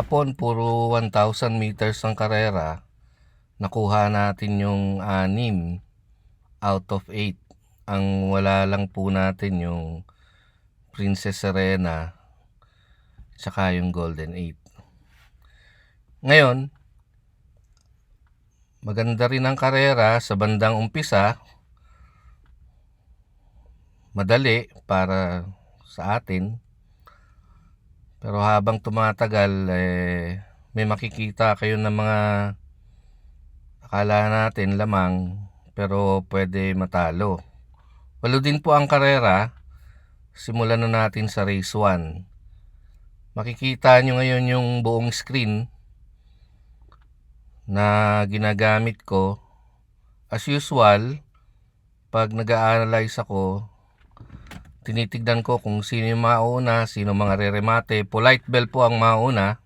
Kahapon, puro 1,000 meters ang karera. Nakuha natin yung 6 out of 8. Ang wala lang po natin yung Princess Serena tsaka yung Golden 8. Ngayon, maganda rin ang karera sa bandang umpisa. Madali para sa atin. Pero habang tumatagal, may makikita kayo ng mga akala natin lamang pero pwede matalo. Walo din po ang karera. Simulan na natin sa race 1. Makikita nyo ngayon yung buong screen na ginagamit ko. As usual, pag nag-a-analyze ako, tinitignan ko kung sino yung mauna, sino mga re-remate. Polite bell po ang mauna.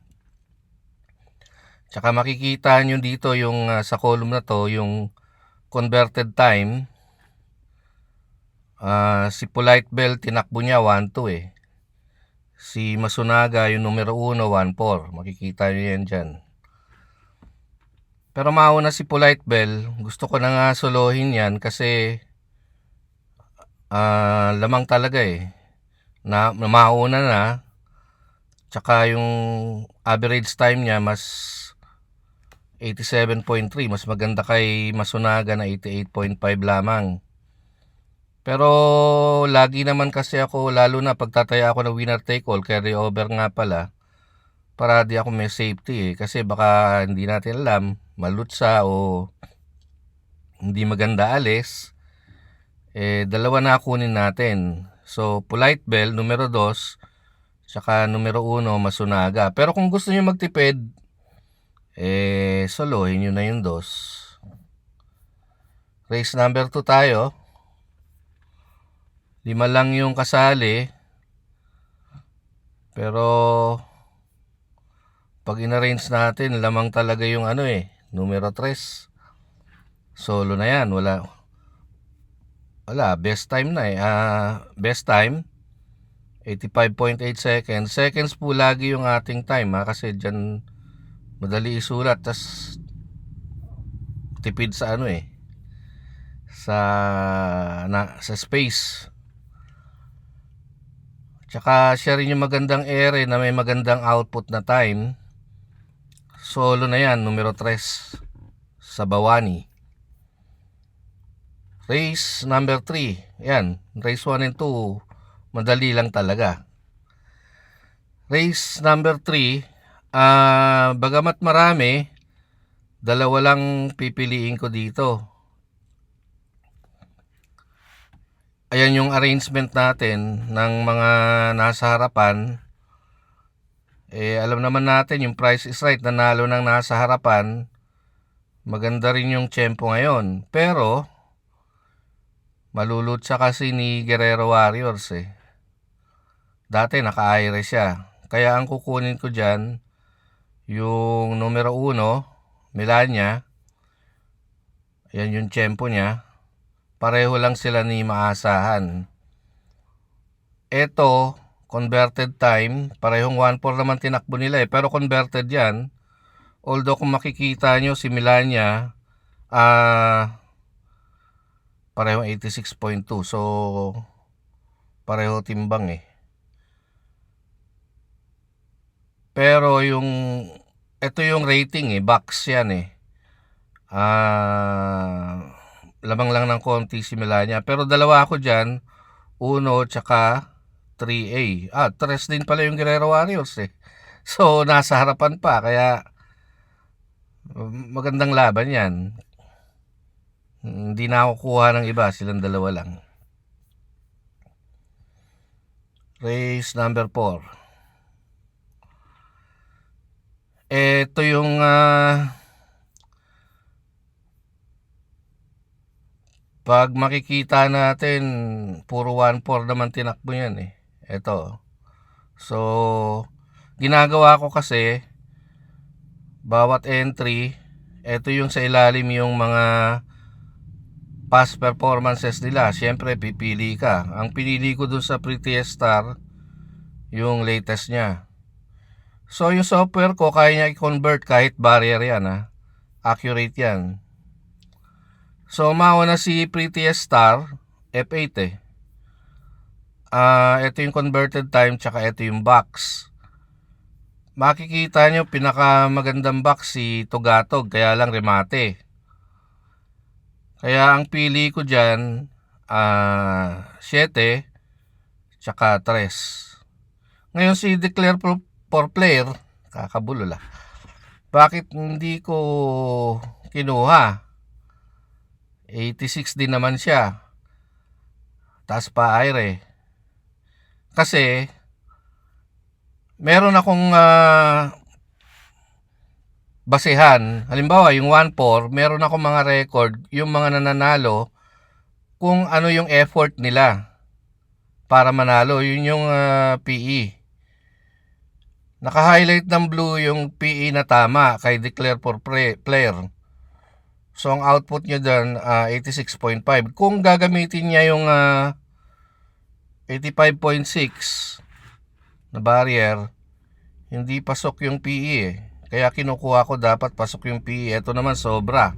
Tsaka makikita nyo dito yung sa column na to, yung converted time. Si Polite Bell, tinakbo niya 1-2 eh. Si Masunaga, yung numero 1, 1-4. Makikita nyo yan dyan. Pero mauna si Polite Bell. Gusto ko na nga solohin yan kasi lamang talaga eh. Mauna na. Tsaka yung average time niya mas 87.3. Mas maganda kay Masunaga na 88.5 lamang. Pero lagi naman kasi ako, lalo na pagtataya ako ng winner take all, carry over nga pala, para di ako may safety eh. Kasi baka hindi natin alam, malutsa o hindi maganda alis. Dalawa na kunin natin. So, Polite Bell, numero 2, saka numero 1, Masunaga. Pero kung gusto nyo magtipid, solohin nyo na yung 2. Race number 2 tayo. 5 lang yung kasali. Pero pag in-arrange natin, lamang talaga yung numero 3. Solo na yan. Wala, best time na eh. Best time 85.8 seconds. Seconds po lagi yung ating time kasi dyan madali isulat. Tas tipid sa sa space. Tsaka siya rin yung magandang ere na may magandang output na time. Solo na yan, numero 3 sa Bawani. Race number 3. Yan, race 1 and 2. Madali lang talaga. Race number 3. Bagamat marami, dalawa lang pipiliin ko dito. Ayan yung arrangement natin ng mga nasa harapan. Alam naman natin yung Price is Right, nanalo ng nasa harapan. Maganda rin yung tempo ngayon. Pero malulutsa kasi ni Guerrero Warriors eh. Dati naka-aire siya. Kaya ang kukunin ko dyan, yung numero 1, Melania. Ayan yung tempo niya. Pareho lang sila ni maasahan. Ito, converted time, parehong 1-4 naman tinakbo nila eh. Pero converted yan. Although kung makikita nyo si Melania, parehong 86.2. So, pareho timbang eh. Pero ito yung rating eh. Box yan eh. Lamang lang ng konti si Melania. Pero dalawa ako dyan. 1 tsaka 3A. 3 din pala yung Guerrero Warriors eh. So, nasa harapan pa. Kaya, magandang laban yan. Hindi na ako kuha ng iba. Silang dalawa lang. Race number 4. Ito yung pag makikita natin, puro 1-4 naman tinakbo yan eh. Ito. So, ginagawa ko kasi, bawat entry, ito yung sa ilalim yung mga past performances nila. Siyempre, pipili ka. Ang pinili ko dun sa Prettiest Star, yung latest niya. So yung software ko kaya niya i-convert kahit barrier yan ha. Accurate yan. So mauna si Prettiest Star F8 eh. Ito yung converted time tsaka ito yung box. Makikita nyo pinakamagandang box si Tugatog, kaya lang remate. Kaya ang pili ko dyan 7 tsaka 3. Ngayon si Declare for Player, kakabulol. Bakit hindi ko kinuha? 86 din naman siya. Taas pa aire. Kasi meron akong basehan. Halimbawa, yung 1-4, meron akong mga record, yung mga nananalo, kung ano yung effort nila para manalo. Yun yung PE. Naka-highlight ng blue yung PE na tama kay Declare for Player. So, ang output niya dyan, 86.5. Kung gagamitin niya yung 85.6 na barrier, hindi pasok yung PE eh. Kaya kinukuha ko dapat pasok yung PE. Ito naman sobra.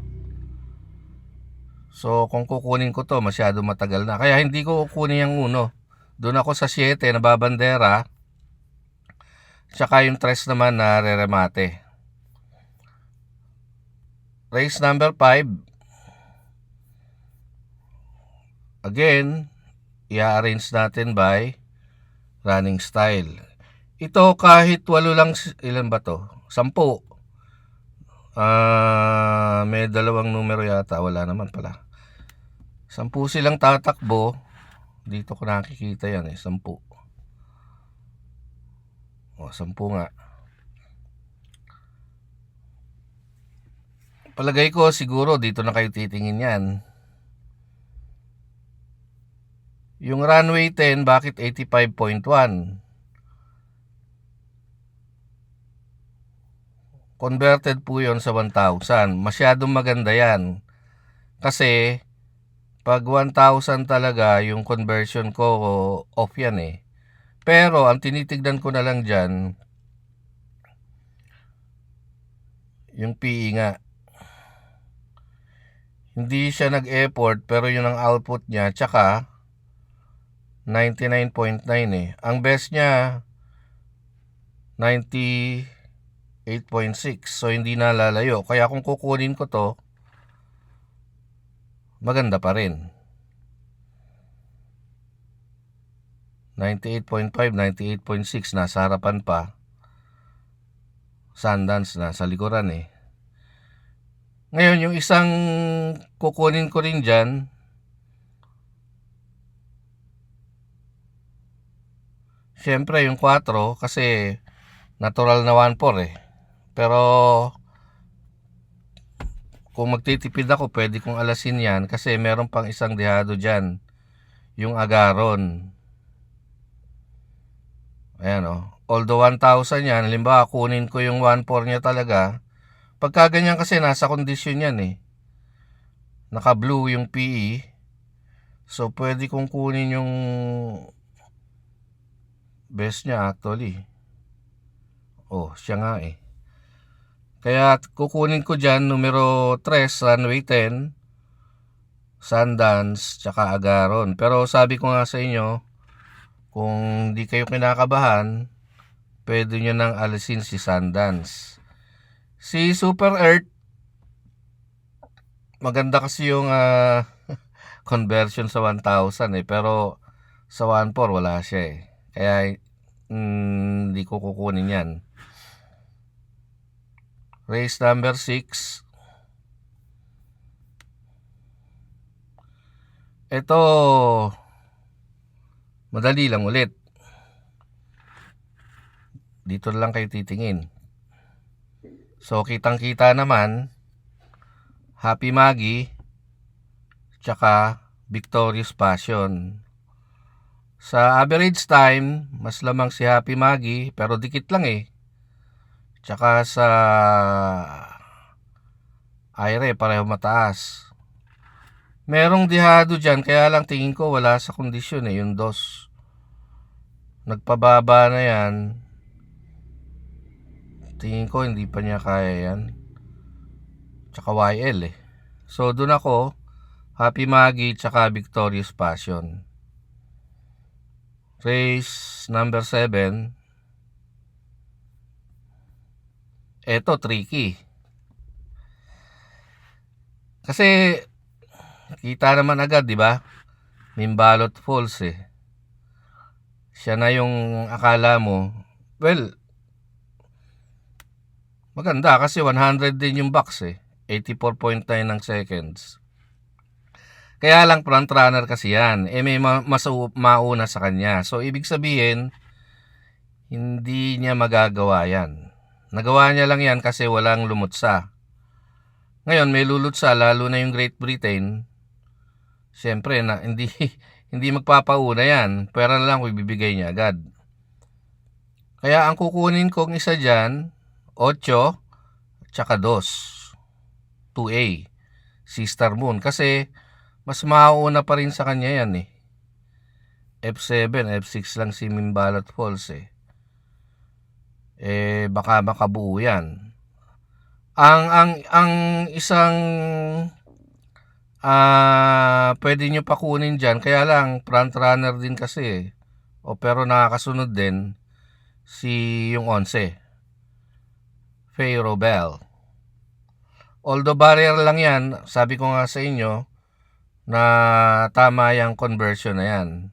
So, kung kukunin ko to, masyado matagal na. Kaya hindi ko kukunin yung 1. Doon ako sa 7 na babandera. Tsaka yung 3 naman na reremate. Race number 5. Again, i-arrange natin by running style. Ito kahit 8 lang, ilan ba to? 10. May 2 numero yata, wala naman pala. 10 silang tatakbo. Dito ko nakikita yan eh, 10. 10 nga. Palagay ko siguro dito na kayo titingin yan. Yung runway 10, bakit 85.1? Converted po yon sa 1,000. Masyadong maganda yan. Kasi, pag 1,000 talaga, yung conversion ko off yan eh. Pero, ang tinitignan ko na lang dyan, yung PE nga. Hindi siya nag-effort, pero yun ang output niya. Tsaka, 99.9 eh. Ang best niya, 98.6. So, hindi na lalayo. Kaya kung kukunin ko to, maganda pa rin. 98.5, 98.6, nasa harapan pa. Sundance na, sa likuran eh. Ngayon, yung isang kukunin ko rin dyan, syempre yung 4, kasi natural na 1-4 eh. Pero, kung magtitipid ako, pwede kong alasin yan, kasi meron pang isang dehado dyan. Yung agaron. Ayan o. Although 1,000 yan, halimbawa kunin ko yung 1-4 niya talaga. Pagka ganyan kasi nasa kondisyon yan eh. Naka-blue yung PE. So pwede kong kunin yung best niya actually. Oh, siya nga eh. Kaya kukunin ko dyan numero 3, runway 10, Sundance, tsaka agaron. Pero sabi ko nga sa inyo, kung di kayo kinakabahan, pwede nyo nang alisin si Sundance. Si Super Earth, maganda kasi yung conversion sa 1,000 eh. Pero sa 1-4 wala siya eh. Kaya hindi ko kukunin yan. Race number 6. Ito, madali lang ulit. Dito lang kayo titingin. So, kitang-kita naman, Happy Maggie, tsaka Victorious Passion. Sa average time, mas lamang si Happy Maggie, pero dikit lang eh. Tsaka sa Aire, pareho mataas. Merong dihado dyan, kaya lang tingin ko wala sa kondisyon eh, yung 2. Nagpababa na yan. tingin ko hindi pa niya kaya yan. Tsaka YL eh. So doon ako, Happy Maggie tsaka Victorious Passion. Race number 7. Eto, tricky. Kasi, kita naman agad, di ba? Mimbalot Falls eh. Siya na yung akala mo. Well, maganda kasi 100 din yung box eh. 84.9 ng seconds. Kaya lang front runner kasi yan. May mas mauna sa kanya. So, ibig sabihin, hindi niya magagawa yan. Nagawa niya lang yan kasi walang lumutsa. Ngayon, may lulutsa, lalo na yung Great Britain. Siyempre, hindi magpapauna yan. Pera na lang kung ibibigay niya agad. Kaya ang kukunin kong isa dyan, 8, tsaka 2. 2A. Sister Moon. Kasi, mas mauna pa rin sa kanya yan eh. F7, F6 lang si Mimbalot Falls eh. Baka makabuo yan. Ang isang pwede nyo pakunin dyan, kaya lang front runner din kasi eh. Pero nakakasunod din si yung 11, Faye Robel. Although barrier lang yan, sabi ko nga sa inyo na tama yung conversion na yan.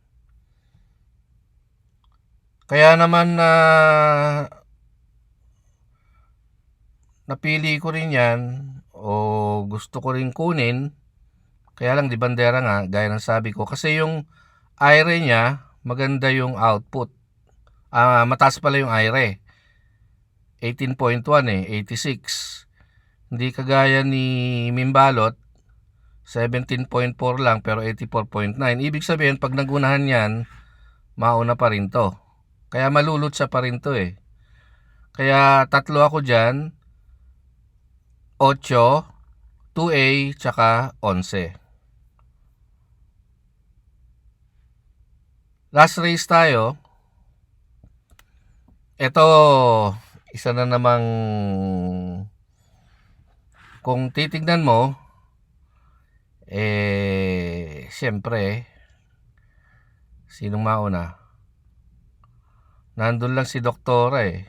Kaya naman napili ko rin yan o gusto ko rin kunin. Kaya lang di bandera nga, gaya ng sabi ko. Kasi yung IRE niya, maganda yung output. Mataas pala yung IRE. 18.1 eh, 86. Hindi kagaya ni Mimbalot, 17.4 lang pero 84.9. Ibig sabihin, pag nagunahan yan, mauna pa rin to. Kaya malulutsa pa rin to eh. Kaya tatlo ako dyan, 8, 2A, tsaka 11. Last race tayo. Ito, isa na namang, kung titignan mo, siyempre, sinong mauna? Nandun lang si Doktora eh.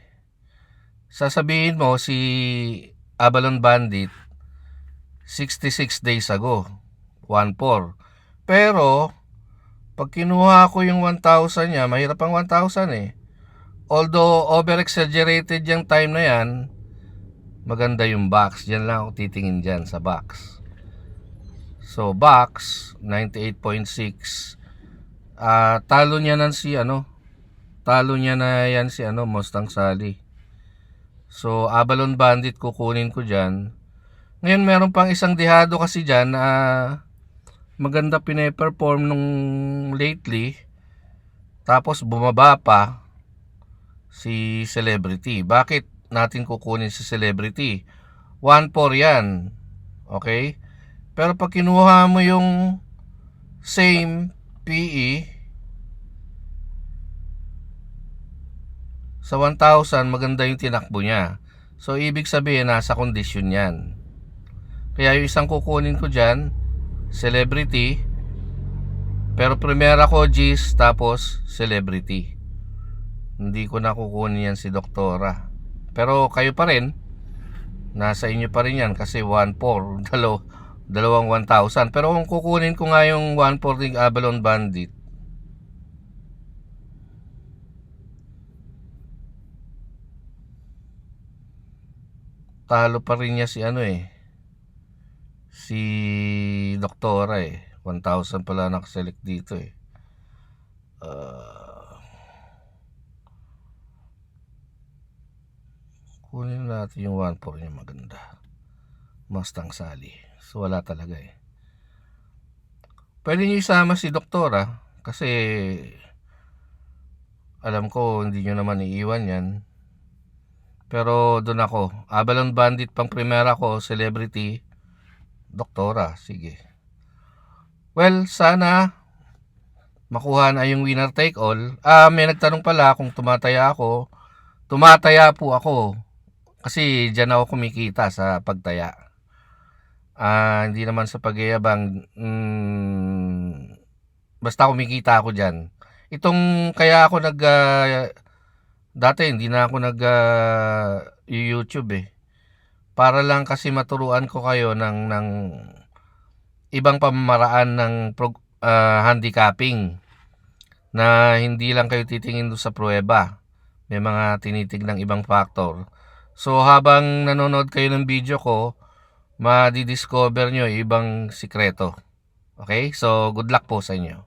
Sasabihin mo si Avalon Bandit 66 days ago, 1-4. Pero pag kinuha ko yung 1,000 niya, mahirap ang 1,000 eh. Although over-exaggerated yung time na yan, maganda yung box. Diyan lang ako titingin dyan sa box. So box 98.6. Talo niya na yan si Mustang Sally. So, Avalon Bandit kukunin ko dyan. Ngayon, meron pang isang dehado kasi dyan na maganda pine-perform nung lately. Tapos, bumaba pa si Celebrity. Bakit natin kukunin si Celebrity? 1-4 yan. Okay? Pero pag kinuha mo yung same PE, sa 1,000, maganda yung tinakbo niya. So, ibig sabihin, nasa kondisyon yan. Kaya yung isang kukunin ko dyan, Celebrity. Pero primera ko, G's, tapos Celebrity. Hindi ko na kukunin yan si Doktora. Pero kayo pa rin, nasa inyo pa rin yan kasi 1-4, dalawang 1,000. Pero kung kukunin ko nga yung 1-4 ng Avalon Bandit, talo pa rin niya si si Doktora eh. 1,000 pala nakaselect dito eh. Kunin natin yung 1-4 niya, maganda. Mustang Sally. So wala talaga eh. Pwede niyo isama si Doktora kasi alam ko hindi niyo naman iiwan yan. Pero doon ako, Avalon Bandit pang primera ko, Celebrity, Doktora, sige. Well, sana makuha na yung winner take all. May nagtanong pala kung tumataya ako. Tumataya po ako. Kasi diyan ako kumikita sa pagtaya. Hindi naman sa pagyayabang, basta kumikita ako diyan. Itong kaya ako dati hindi na ako YouTube eh. Para lang kasi maturuan ko kayo ng ibang pamamaraan ng handicapping na hindi lang kayo titingin doon sa pruweba. May mga tinitignang ibang factor. So habang nanonood kayo ng video ko, madidiscover nyo ibang sikreto. Okay? So good luck po sa inyo.